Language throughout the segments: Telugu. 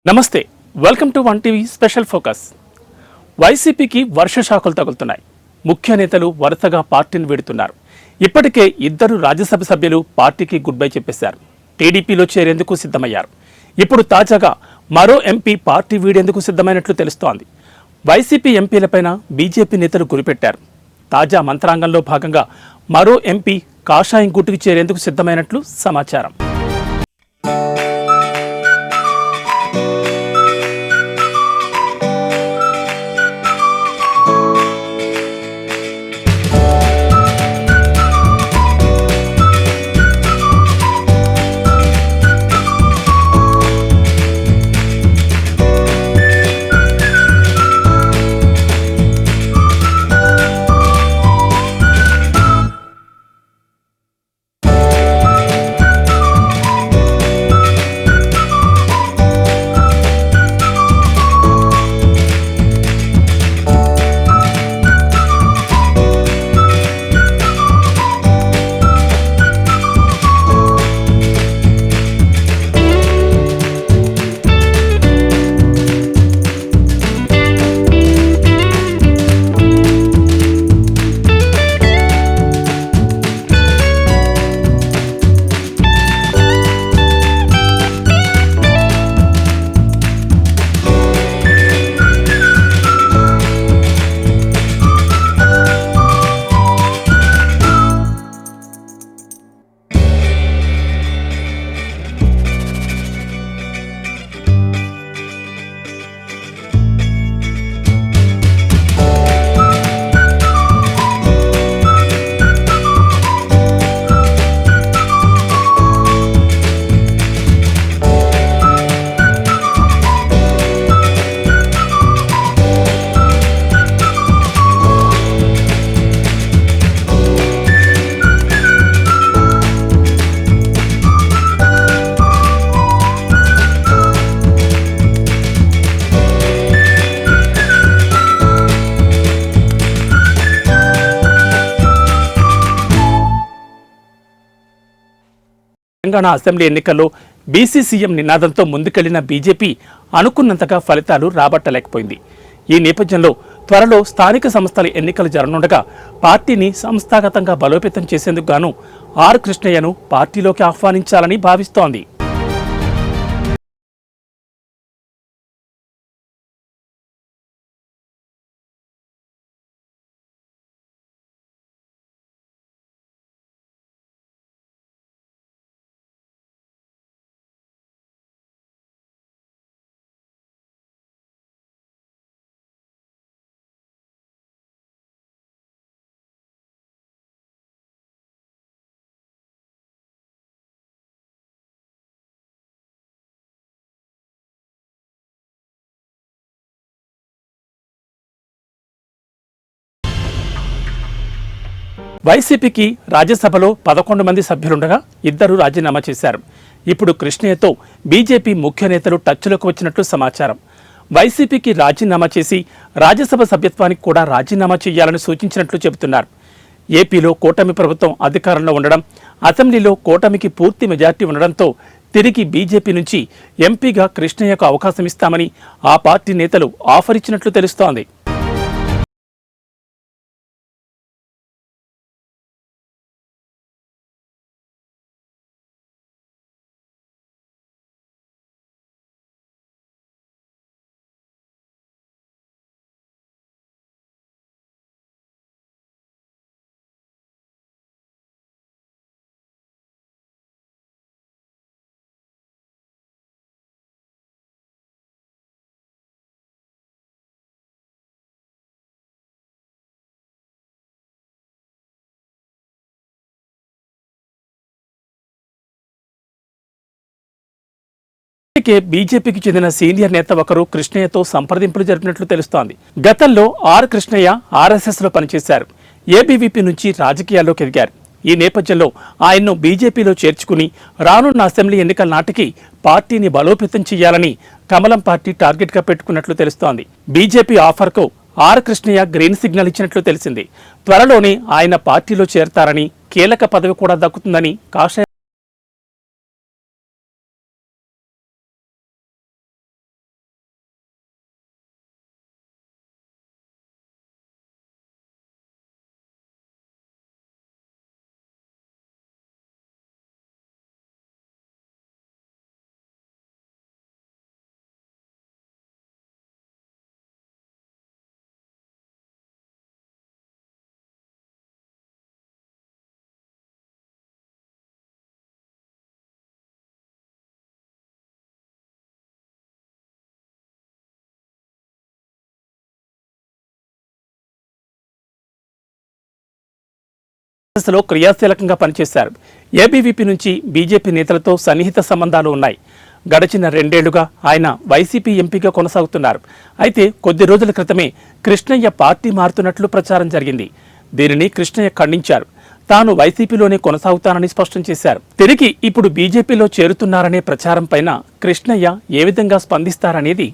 నమస్తే, welcome to one TV special focus. వైసీపీకి వర్ష షాకులు తగులుతున్నాయి. ముఖ్య నేతలు వరుసగా పార్టీని వీడుతున్నారు. ఇప్పటికే 2 రాజ్యసభ సభ్యులు పార్టీకి గుడ్ బై చెప్పేశారు. టీడీపీలో చేరేందుకు సిద్ధమయ్యారు. ఇప్పుడు తాజాగా మరో ఎంపీ పార్టీ వీడేందుకు సిద్ధమైనట్లు తెలుస్తోంది. వైసీపీ ఎంపీలపైన బీజేపీ నేతలు గురిపెట్టారు. తాజా మంత్రాంగంలో భాగంగా మరో ఎంపీ కాషాయం గుట్టుకు చేరేందుకు సిద్ధమైనట్లు సమాచారం. తెలంగాణ అసెంబ్లీ ఎన్నికల్లో బీసీ సీఎం నినాదంతో ముందుకెళ్లిన బీజేపీ అనుకున్నంతగా ఫలితాలు రాబట్టలేకపోయింది. ఈ నేపథ్యంలో త్వరలో స్థానిక సంస్థల ఎన్నికలు జరగనుండగా పార్టీని సంస్థాగతంగా బలోపేతం చేసేందుకు గాను ఆర్ కృష్ణయ్యను పార్టీలోకి ఆహ్వానించాలని భావిస్తోంది. వైసీపీకి రాజ్యసభలో 11 మంది సభ్యులుండగా 2 రాజీనామా చేశారు. ఇప్పుడు కృష్ణయ్యతో బీజేపీ ముఖ్య నేతలు టచ్లోకి వచ్చినట్లు సమాచారం. వైసీపీకి రాజీనామా చేసి రాజ్యసభ సభ్యత్వానికి కూడా రాజీనామా చేయాలని సూచించినట్లు చెబుతున్నారు. ఏపీలో కూటమి ప్రభుత్వం అధికారంలో ఉండడం, అసెంబ్లీలో కూటమికి పూర్తి మెజార్టీ ఉండడంతో తిరిగి బీజేపీ నుంచి ఎంపీగా కృష్ణయ్యకు అవకాశం ఇస్తామని ఆ పార్టీ నేతలు ఆఫర్ ఇచ్చినట్లు తెలుస్తోంది. బీజేపీకి చెందిన సీనియర్ నేత ఒకరు కృష్ణయ్యతో సంప్రదింపులు జరిపినట్లు తెలుస్తోంది. గతంలో ఆర్ కృష్ణయ్య ఆర్ఎస్ఎస్ లో పనిచేశారు. ఏబీవీపీ నుంచి రాజకీయాల్లోకి ఎదిగారు. ఈ నేపథ్యంలో ఆయన్ను బీజేపీలో చేర్చుకుని రానున్న అసెంబ్లీ ఎన్నికల నాటికి పార్టీని బలోపేతం చేయాలని కమలం పార్టీ టార్గెట్ గా పెట్టుకున్నట్లు తెలుస్తోంది. బీజేపీ ఆఫర్కు ఆర్ కృష్ణయ్య గ్రీన్ సిగ్నల్ ఇచ్చినట్లు తెలిసింది. త్వరలోనే ఆయన పార్టీలో చేరతారని, కీలక పదవి కూడా దక్కుతుందని కాషాయ లో క్రియాశీలకంగా పనిచేశారు. ఏబీవీపీ నుంచి బీజేపీ నేతలతో సన్నిహిత సంబంధాలు ఉన్నాయి. గడిచిన 2 ఏళ్లుగా ఆయన వైసీపీ ఎంపీగా కొనసాగుతున్నారు. అయితే కొద్ది రోజుల క్రితమే కృష్ణయ్య పార్టీ మారుతున్నట్లు ప్రచారం జరిగింది. దీనిని కృష్ణయ్య ఖండించారు. తాను వైసీపీలోనే కొనసాగుతానని స్పష్టం చేశారు. తిరిగి ఇప్పుడు బీజేపీలో చేరుతున్నారనే ప్రచారం పైన కృష్ణయ్య ఏ విధంగా స్పందిస్తారనేది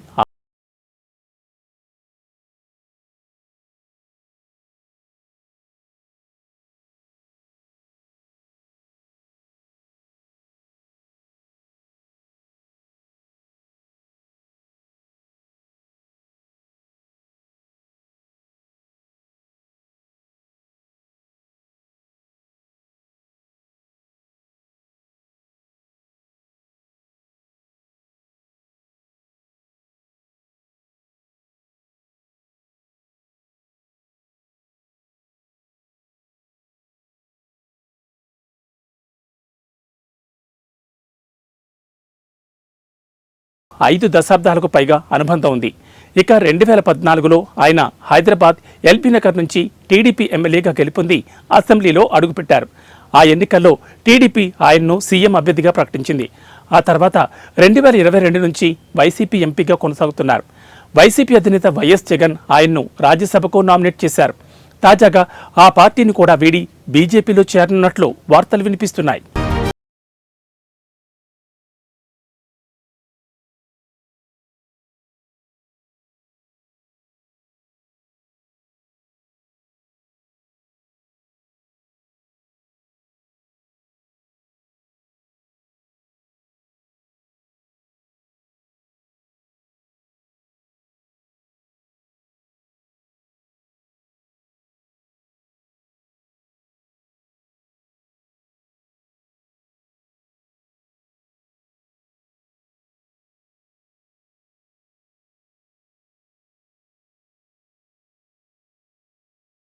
ఐదు దశాబ్దాలకు పైగా అనుబంధం ఉంది. ఇక 2014లో ఆయన హైదరాబాద్ ఎల్బీ నగర్ నుంచి టీడీపీ ఎమ్మెల్యేగా గెలుపొంది అసెంబ్లీలో అడుగుపెట్టారు. ఆ ఎన్నికల్లో టీడీపీ ఆయన్ను సీఎం అభ్యర్థిగా ప్రకటించింది. ఆ తర్వాత 2022 నుంచి వైసీపీ ఎంపీగా కొనసాగుతున్నారు. వైసీపీ అధినేత వైఎస్ జగన్ ఆయన్ను రాజ్యసభకు నామినేట్ చేశారు. తాజాగా ఆ పార్టీని కూడా వీడి బీజేపీలో చేరనున్నట్లు వార్తలు వినిపిస్తున్నాయి.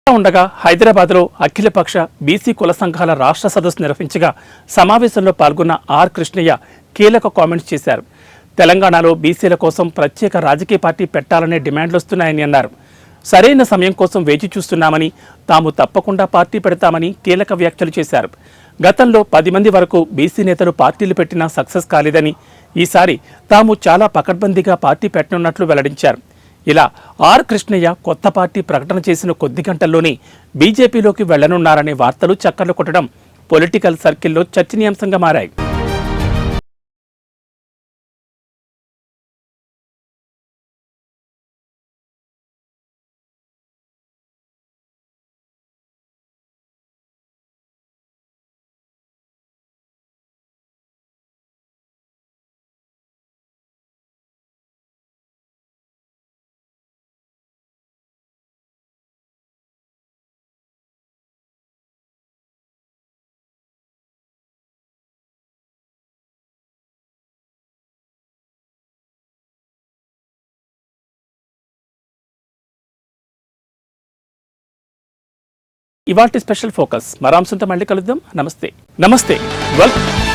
ఉండగా హైదరాబాద్లో అఖిలపక్ష బీసీ కుల సంఘాల రాష్ట్ర సదస్సు నిర్వహించగా సమావేశంలో పాల్గొన్న ఆర్ కృష్ణయ్య కీలక కామెంట్స్ చేశారు. తెలంగాణలో బీసీల కోసం ప్రత్యేక రాజకీయ పార్టీ పెట్టాలనే డిమాండ్లు వస్తున్నాయని అన్నారు. సరైన సమయం కోసం వేచి చూస్తున్నామని, తాము తప్పకుండా పార్టీ పెడతామని కీలక వ్యాఖ్యలు చేశారు. గతంలో 10 మంది వరకు బీసీ నేతలు పార్టీలు పెట్టినా సక్సెస్ కాలేదని, ఈసారి తాము చాలా పకడ్బందీగా పార్టీ పెట్టనున్నట్లు వెల్లడించారు. ఇలా ఆర్ కృష్ణయ్య కొత్త పార్టీ ప్రకటన చేసిన కొద్ది గంటల్లోనే బీజేపీలోకి వెళ్లనున్నారనే వార్తలు చక్కర్లు కొట్టడం పొలిటికల్ సర్కిల్లో చర్చనీయాంశంగా మారాయి. ఇవాల్టి స్పెషల్ ఫోకస్ మరో అంశంతో మళ్ళీ కలుద్దాం. నమస్తే. వెల్కమ్.